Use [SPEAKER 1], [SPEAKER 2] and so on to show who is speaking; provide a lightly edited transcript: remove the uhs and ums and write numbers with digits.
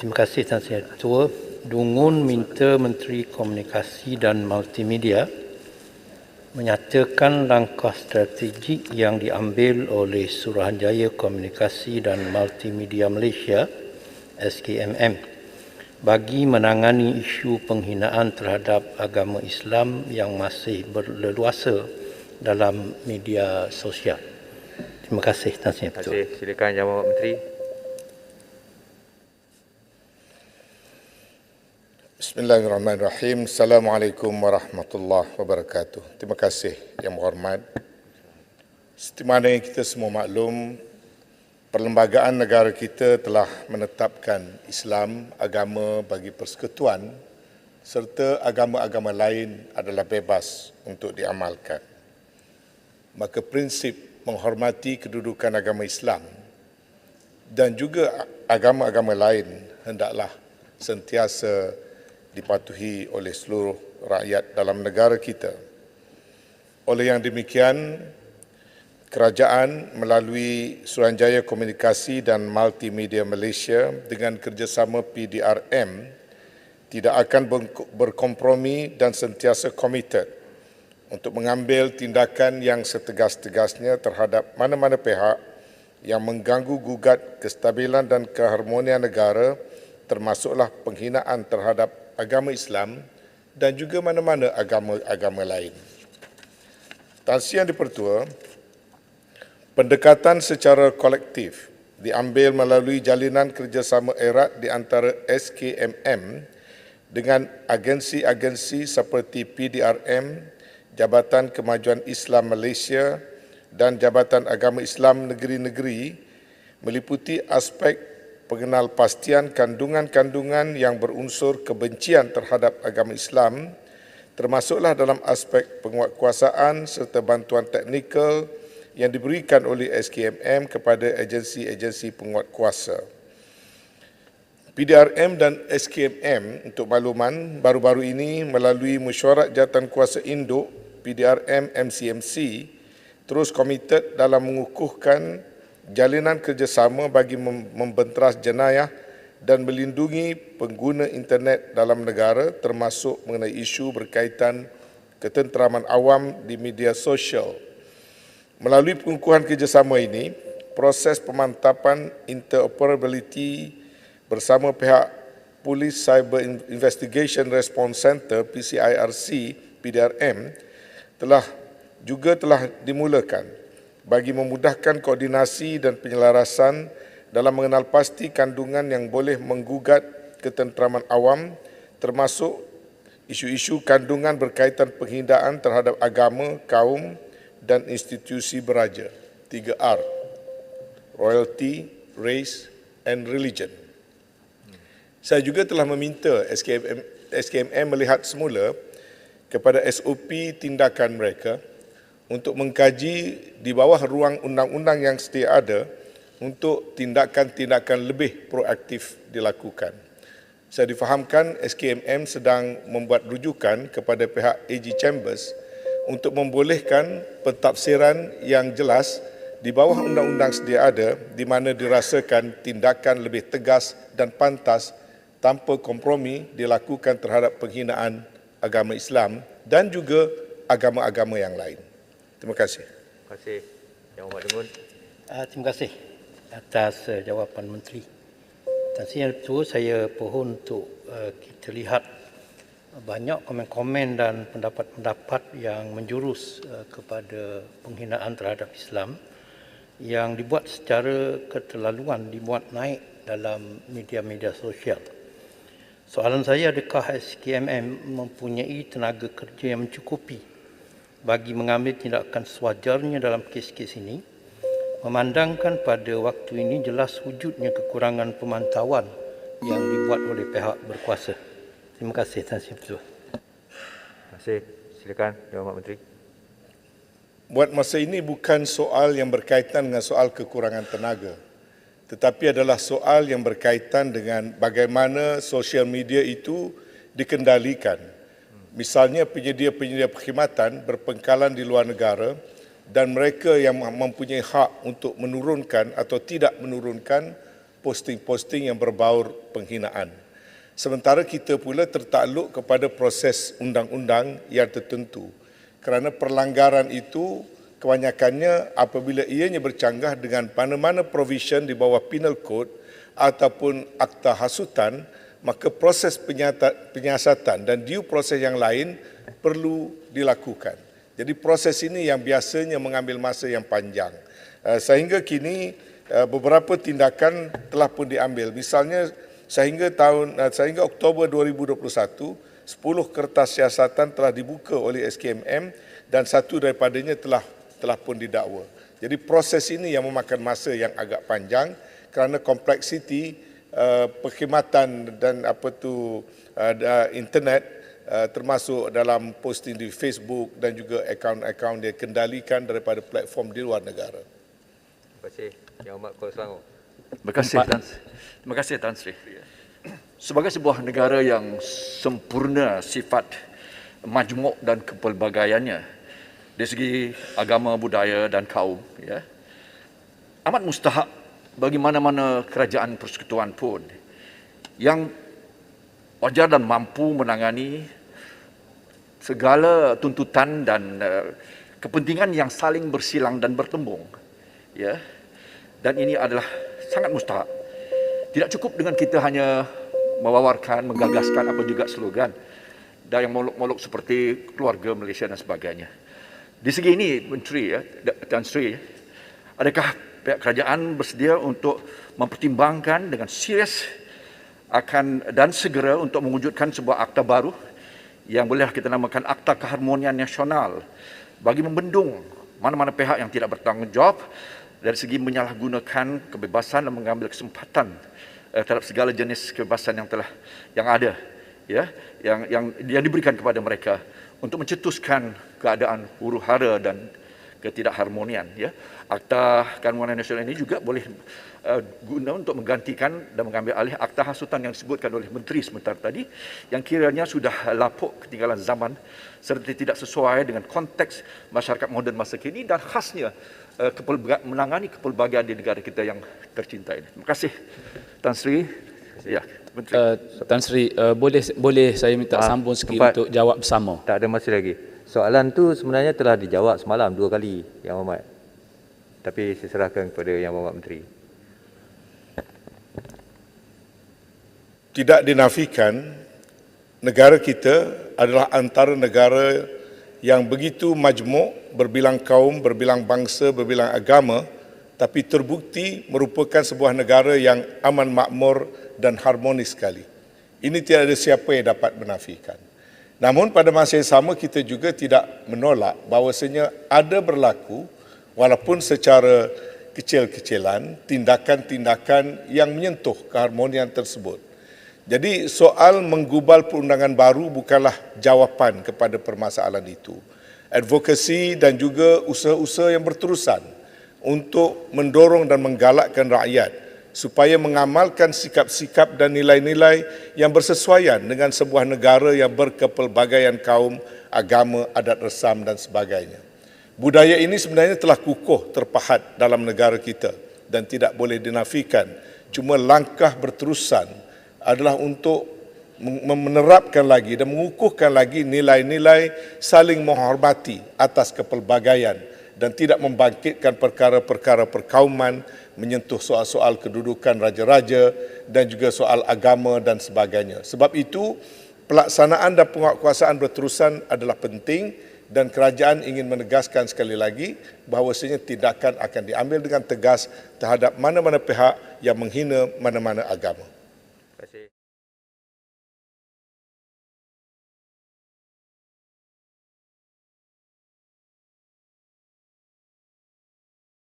[SPEAKER 1] Terima kasih Tan Sri Ketua. Dungun minta Menteri Komunikasi dan Multimedia menyatakan langkah strategik yang diambil oleh Suruhanjaya Komunikasi dan Multimedia Malaysia SKMM bagi menangani isu penghinaan terhadap agama Islam yang masih berleluasa dalam media sosial. Terima kasih Tan Sri Ketua.
[SPEAKER 2] Terima kasih. Silakan Jawab Menteri.
[SPEAKER 3] Bismillahirrahmanirrahim. Assalamualaikum warahmatullahi wabarakatuh. Terima kasih Yang Berhormat. Seperti mana yang kita semua maklum, perlembagaan negara kita telah menetapkan Islam agama bagi persekutuan serta agama-agama lain adalah bebas untuk diamalkan. Maka prinsip menghormati kedudukan agama Islam dan juga agama-agama lain hendaklah sentiasa dipatuhi oleh seluruh rakyat dalam negara kita. Oleh yang demikian, kerajaan melalui Suruhanjaya Komunikasi dan Multimedia Malaysia dengan kerjasama PDRM tidak akan berkompromi dan sentiasa komited untuk mengambil tindakan yang setegas-tegasnya terhadap mana-mana pihak yang mengganggu gugat kestabilan dan keharmonian negara, termasuklah penghinaan terhadap agama Islam dan juga mana-mana agama-agama lain. Tan Sri Yang Dipertua, pendekatan secara kolektif diambil melalui jalinan kerjasama erat di antara SKMM dengan agensi-agensi seperti PDRM, Jabatan Kemajuan Islam Malaysia dan Jabatan Agama Islam Negeri-Negeri, meliputi aspek pengenalpastian kandungan-kandungan yang berunsur kebencian terhadap agama Islam, termasuklah dalam aspek penguatkuasaan serta bantuan teknikal yang diberikan oleh SKMM kepada agensi-agensi penguatkuasa. PDRM dan SKMM, untuk makluman, baru-baru ini melalui mesyuarat jawatankuasa induk PDRM MCMC terus komited dalam mengukuhkan jalinan kerjasama bagi membenteras jenayah dan melindungi pengguna internet dalam negara, termasuk mengenai isu berkaitan ketenteraman awam di media sosial. Melalui pengukuhan kerjasama ini, proses pemantapan interoperability bersama pihak Police Cyber Investigation Response Center PCIRC PDRM telah dimulakan bagi memudahkan koordinasi dan penyelarasan dalam mengenal pasti kandungan yang boleh menggugat ketenteraman awam, termasuk isu-isu kandungan berkaitan penghinaan terhadap agama, kaum dan institusi beraja. 3R, Royalty, Race and Religion. Saya juga telah meminta SKMM melihat semula kepada SOP tindakan mereka untuk mengkaji di bawah ruang undang-undang yang sedia ada untuk tindakan-tindakan lebih proaktif dilakukan. Saya difahamkan SKMM sedang membuat rujukan kepada pihak AG Chambers untuk membolehkan pentafsiran yang jelas di bawah undang-undang sedia ada di mana dirasakan tindakan lebih tegas dan pantas tanpa kompromi dilakukan terhadap penghinaan agama Islam dan juga agama-agama yang lain. Terima kasih.
[SPEAKER 2] Terima kasih. Yang Berhormat Dungun.
[SPEAKER 1] Terima kasih atas jawapan Menteri. Tan Sri Yang Ketua, saya pohon untuk kita lihat banyak komen-komen dan pendapat-pendapat yang menjurus kepada penghinaan terhadap Islam yang dibuat secara keterlaluan, dimuat naik dalam media-media sosial. Soalan saya, adakah SKMM mempunyai tenaga kerja yang mencukupi bagi mengambil tindakan sewajarnya dalam kes-kes ini, memandangkan pada waktu ini jelas wujudnya kekurangan pemantauan yang dibuat oleh pihak berkuasa. Terima kasih Tan Sri Ketua.
[SPEAKER 2] Terima kasih. Silakan Jawab Menteri.
[SPEAKER 3] Buat masa ini bukan soal yang berkaitan dengan soal kekurangan tenaga, tetapi adalah soal yang berkaitan dengan bagaimana sosial media itu dikendalikan. Misalnya penyedia-penyedia perkhidmatan berpengkalan di luar negara dan mereka yang mempunyai hak untuk menurunkan atau tidak menurunkan posting-posting yang berbaur penghinaan. Sementara kita pula tertakluk kepada proses undang-undang yang tertentu. Kerana perlanggaran itu kebanyakannya apabila ianya bercanggah dengan mana-mana provision di bawah penal code ataupun akta hasutan, maka proses penyiasatan dan due proses yang lain perlu dilakukan. Jadi proses ini yang biasanya mengambil masa yang panjang. Sehingga kini beberapa tindakan telah pun diambil. Misalnya sehingga Oktober 2021, 10 kertas siasatan telah dibuka oleh SKMM dan satu daripadanya telah pun didakwa. Jadi proses ini yang memakan masa yang agak panjang kerana kompleksiti perkhidmatan dan internet termasuk dalam posting di Facebook dan juga akaun-akaun dia kendalikan daripada platform di luar negara.
[SPEAKER 2] Terima kasih. Yang Amat Kuala Selangor.
[SPEAKER 4] Terima kasih Tan Sri. Sebagai sebuah negara yang sempurna sifat majmuk dan kepelbagaiannya dari segi agama, budaya dan kaum, ya, amat mustahak bagi mana-mana kerajaan persekutuan pun yang wajar dan mampu menangani segala tuntutan dan kepentingan yang saling bersilang dan bertembung, ya. Dan ini adalah sangat mustahak. Tidak cukup dengan kita hanya mewawarkan, menggagaskan apa juga slogan dan yang molok-molok seperti keluarga Malaysia dan sebagainya. Di segi ini, Menteri, ya, Tan Sri, adakah pihak kerajaan bersedia untuk mempertimbangkan dengan serius akan dan segera untuk mewujudkan sebuah akta baru yang boleh kita namakan Akta Keharmonian Nasional bagi membendung mana-mana pihak yang tidak bertanggungjawab dari segi menyalahgunakan kebebasan dan mengambil kesempatan terhadap segala jenis kebebasan yang ada, ya, yang diberikan kepada mereka untuk mencetuskan keadaan huru-hara dan ketidakharmonian, ya. Akta Keharmonian Nasional ini juga boleh guna untuk menggantikan dan mengambil alih akta hasutan yang disebutkan oleh Menteri sebentar tadi yang kiranya sudah lapuk ketinggalan zaman serta tidak sesuai dengan konteks masyarakat moden masa kini dan khasnya menangani kepelbagaian di negara kita yang tercinta ini. Terima kasih Tan Sri. Ya, Menteri.
[SPEAKER 5] Tan Sri, boleh saya minta sambung sikit untuk jawab bersama?
[SPEAKER 2] Tak ada masa lagi. Soalan tu sebenarnya telah dijawab semalam 2 kali, Yang Amat. Tapi saya serahkan kepada Yang Amat Menteri.
[SPEAKER 3] Tidak dinafikan, negara kita adalah antara negara yang begitu majmuk, berbilang kaum, berbilang bangsa, berbilang agama, tapi terbukti merupakan sebuah negara yang aman makmur dan harmonis sekali. Ini tidak ada siapa yang dapat menafikan. Namun pada masa yang sama kita juga tidak menolak bahawasanya ada berlaku walaupun secara kecil-kecilan tindakan-tindakan yang menyentuh keharmonian tersebut. Jadi soal menggubal perundangan baru bukanlah jawapan kepada permasalahan itu. Advokasi dan juga usaha-usaha yang berterusan untuk mendorong dan menggalakkan rakyat supaya mengamalkan sikap-sikap dan nilai-nilai yang bersesuaian dengan sebuah negara yang berkepelbagaian kaum, agama, adat resam dan sebagainya. Budaya ini sebenarnya telah kukuh terpahat dalam negara kita dan tidak boleh dinafikan. Cuma langkah berterusan adalah untuk menerapkan lagi dan mengukuhkan lagi nilai-nilai saling menghormati atas kepelbagaian dan tidak membangkitkan perkara-perkara perkauman, menyentuh soal-soal kedudukan raja-raja dan juga soal agama dan sebagainya. Sebab itu, pelaksanaan dan penguatkuasaan berterusan adalah penting dan kerajaan ingin menegaskan sekali lagi bahawasanya tindakan akan diambil dengan tegas terhadap mana-mana pihak yang menghina mana-mana agama.